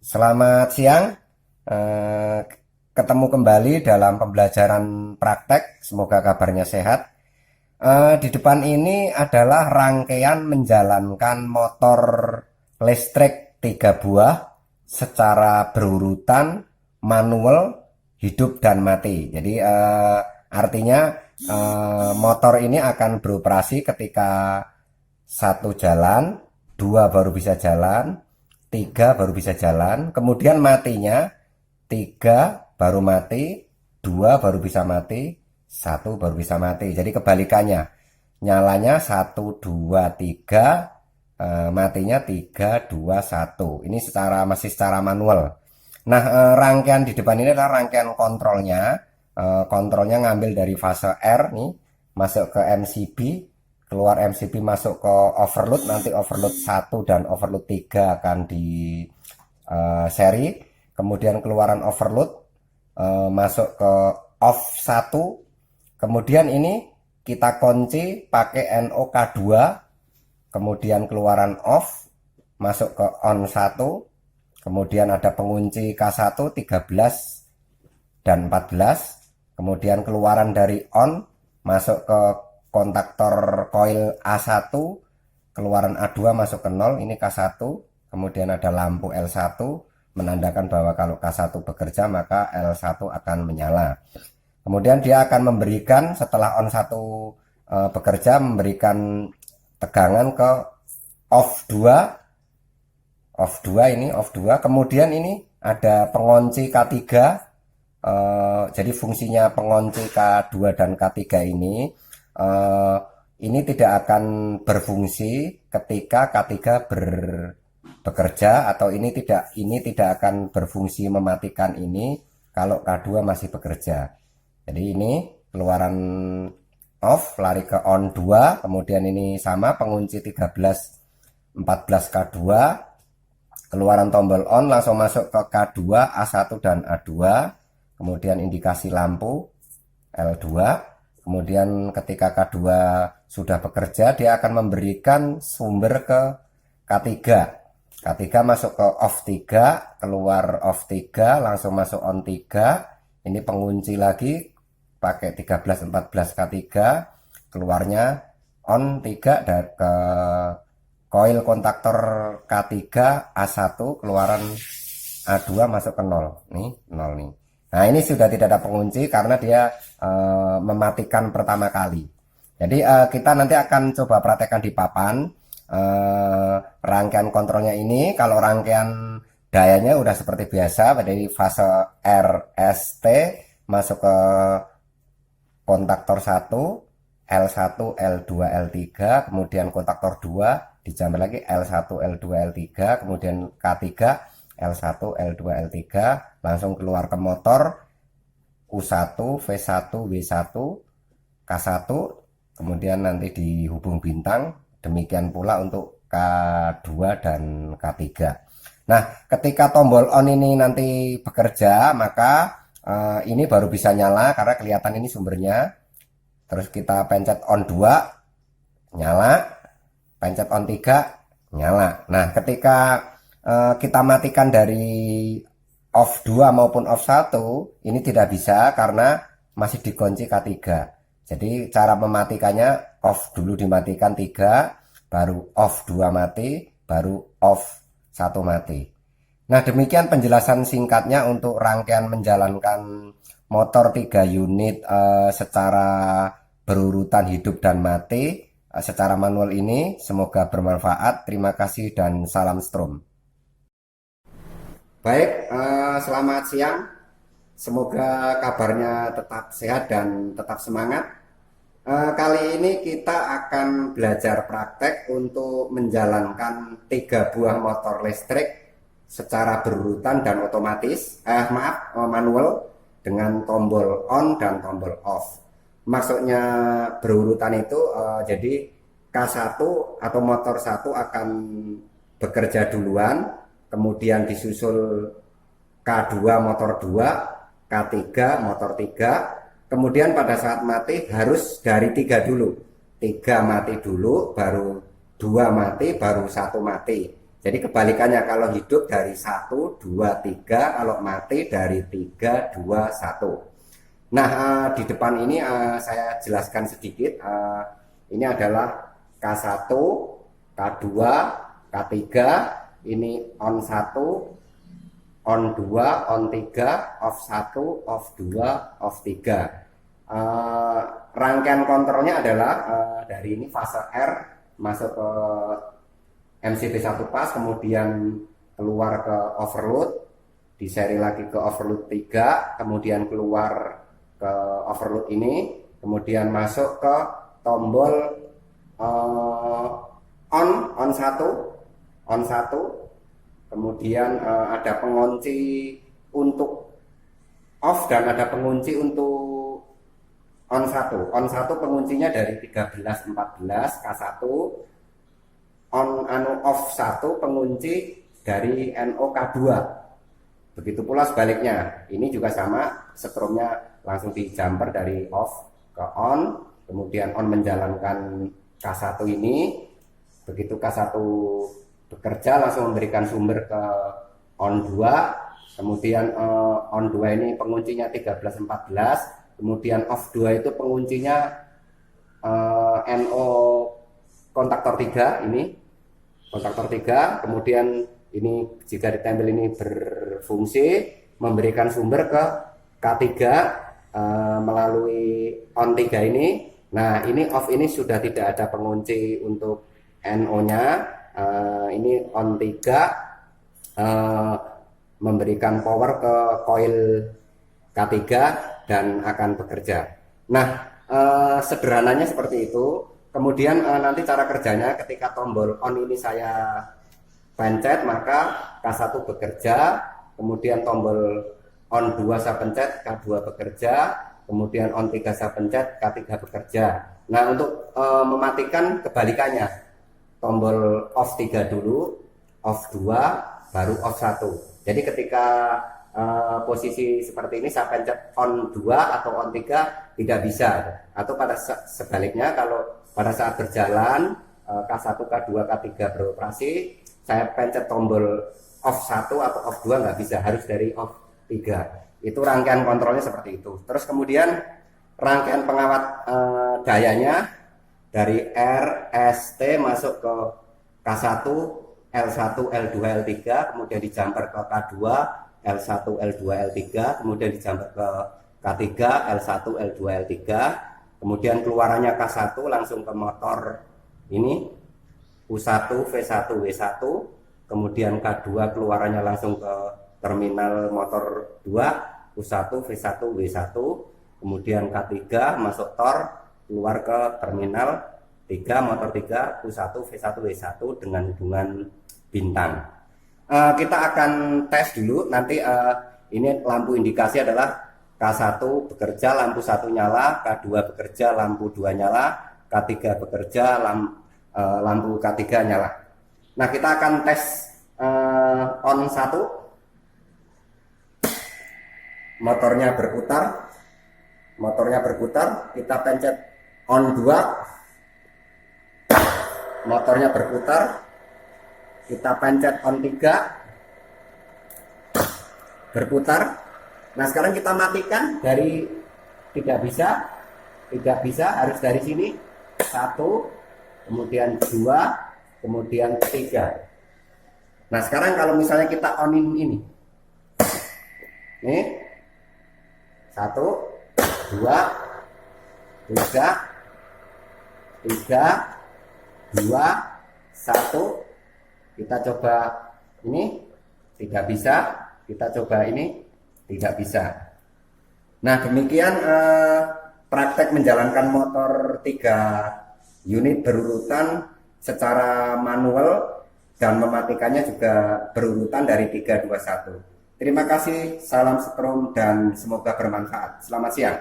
Selamat siang, Eh, ketemu kembali dalam pembelajaran praktek. Semoga kabarnya sehat. Di depan ini adalah rangkaian menjalankan motor listrik 3 buah secara berurutan, manual, hidup dan mati. Jadi artinya motor ini akan beroperasi ketika satu jalan, dua baru bisa jalan, tiga baru bisa jalan, kemudian matinya tiga baru mati, dua baru bisa mati, satu baru bisa mati. Jadi kebalikannya, nyalanya satu dua tiga, matinya tiga dua satu. Ini masih secara manual. Nah, rangkaian di depan ini adalah rangkaian kontrolnya. Kontrolnya ngambil dari fase R nih, masuk ke MCB, keluar MCB masuk ke overload. Nanti overload 1 dan overload 3 akan di seri. Kemudian keluaran overload masuk ke off 1. Kemudian ini kita kunci pakai NOK2. Kemudian keluaran off masuk ke on 1. Kemudian ada pengunci K1 13 dan 14. Kemudian keluaran dari on masuk ke kontaktor coil A1, keluaran A2 masuk ke 0, ini K1. Kemudian ada lampu L1 menandakan bahwa kalau K1 bekerja maka L1 akan menyala. Kemudian dia akan memberikan, setelah on 1 bekerja, memberikan tegangan ke off 2. Off 2 ini, off 2. Kemudian ini ada pengunci K3. Jadi fungsinya pengunci K2 dan K3 ini tidak akan berfungsi ketika K3 bekerja, atau ini tidak akan berfungsi mematikan ini kalau K2 masih bekerja. Jadi ini keluaran off lari ke on 2, kemudian ini sama pengunci 13 14 K2, keluaran tombol on langsung masuk ke K2, A1 dan A2. Kemudian indikasi lampu L2. Kemudian ketika K2 sudah bekerja, dia akan memberikan sumber ke K3. K3 masuk ke off 3, keluar off 3, langsung masuk on 3. Ini pengunci lagi pakai 13 14 K3, keluarnya on 3 dan ke coil kontaktor K3 A1, keluaran A2 masuk ke 0. Nih, 0 nih. Nah, ini sudah tidak ada pengunci karena dia mematikan pertama kali. Jadi kita nanti akan coba praktekkan di papan rangkaian kontrolnya ini. Kalau rangkaian dayanya udah seperti biasa, dari fase RST masuk ke kontaktor 1, L1, L2, L3, kemudian kontaktor 2 dijamur lagi L1, L2, L3, kemudian K3, L1, L2, L3, langsung keluar ke motor U1, V1, W1, K1, kemudian nanti dihubung bintang. Demikian pula untuk K2 dan K3. Nah, ketika tombol on ini nanti bekerja, maka ini baru bisa nyala karena kelihatan ini sumbernya. Terus kita pencet on 2, nyala, pencet on 3, nyala. Nah, ketika kita matikan dari off 2 maupun off 1, ini tidak bisa karena masih dikunci K3. Jadi cara mematikannya, off dulu dimatikan 3, baru off 2 mati, baru off 1 mati. Nah, demikian penjelasan singkatnya untuk rangkaian menjalankan motor 3 unit secara berurutan hidup dan mati secara manual ini. Semoga bermanfaat. Terima kasih dan salam Strom. Baik, selamat siang. Semoga kabarnya tetap sehat dan tetap semangat. Kali ini kita akan belajar praktek untuk menjalankan 3 buah motor listrik secara berurutan dan otomatis, manual, dengan tombol on dan tombol off. Maksudnya berurutan itu jadi K1 atau motor 1 akan bekerja duluan, kemudian disusul K2 motor 2, K3 motor 3. Kemudian pada saat mati harus dari 3 dulu. 3 mati dulu, baru 2 mati, baru 1 mati. Jadi kebalikannya, kalau hidup dari 1, 2, 3, kalau mati dari 3, 2, 1. Nah, di depan ini saya jelaskan sedikit. Ini adalah K1, K2, K3. Ini on 1, on 2, on 3, off 1, off 2, off 3. Rangkaian kontrolnya adalah dari ini fase R masuk ke MCB1 pas, kemudian keluar ke overload, diseri lagi ke overload 3, kemudian keluar ke overload ini, kemudian masuk ke tombol on 1, kemudian ada pengunci untuk off dan ada pengunci untuk on 1. On 1 penguncinya dari 13 14 K1, off 1 pengunci dari NO K2. Begitu pula sebaliknya. Ini juga sama, setrumnya langsung di jumper dari off ke on, kemudian on menjalankan K1 ini. Begitu K1 bekerja langsung memberikan sumber ke on 2, kemudian on 2 ini penguncinya 13 14, kemudian off 2 itu penguncinya NO kontaktor 3 ini, kontaktor 3, kemudian ini jika ditempel ini berfungsi memberikan sumber ke K3 melalui on 3 ini. Nah, ini off ini sudah tidak ada pengunci untuk NO-nya. Ini on 3 memberikan power ke coil K3 dan akan bekerja. Nah, sederhananya seperti itu. Kemudian nanti cara kerjanya ketika tombol on ini saya pencet, maka K1 bekerja, kemudian tombol on 2 saya pencet, K2 bekerja, kemudian on 3 saya pencet, K3 bekerja. Nah, untuk mematikan kebalikannya, tombol off 3 dulu, off 2, baru off 1. Jadi ketika posisi seperti ini saya pencet on 2 atau on 3 tidak bisa. Atau pada sebaliknya, kalau pada saat berjalan K1, K2, K3 beroperasi, saya pencet tombol off 1 atau off 2 nggak bisa, harus dari off 3. Itu rangkaian kontrolnya seperti itu. Terus kemudian rangkaian pengawat dayanya dari R, S, T masuk ke K1, L1, L2, L3, kemudian dijumper ke K2, L1, L2, L3, kemudian dijumper ke K3, L1, L2, L3, kemudian keluarannya K1 langsung ke motor ini U1, V1, W1, kemudian K2 keluarannya langsung ke terminal motor 2, U1, V1, W1, kemudian K3 masuk tor, keluar ke terminal 3, motor 3, U1, V1, W1 dengan hubungan bintang. Kita akan tes dulu, nanti ini lampu indikasi adalah K1 bekerja, lampu 1 nyala, K2 bekerja, lampu 2 nyala, K3 bekerja, lampu K3 nyala. Nah, kita akan tes on 1, motornya berputar, kita pencet on 2, motornya berputar, kita pencet on 3, berputar. Nah, sekarang kita matikan dari tidak bisa, harus dari sini 1, kemudian 2, kemudian 3. Nah, sekarang kalau misalnya kita onin ini, nih 1, 2, 3, 2, 1, kita coba ini tidak bisa, kita coba ini tidak bisa. Nah, demikian praktek menjalankan motor 3 unit berurutan secara manual dan mematikannya juga berurutan dari 3, 2, 1. Terima kasih, salam setrum dan semoga bermanfaat. Selamat siang.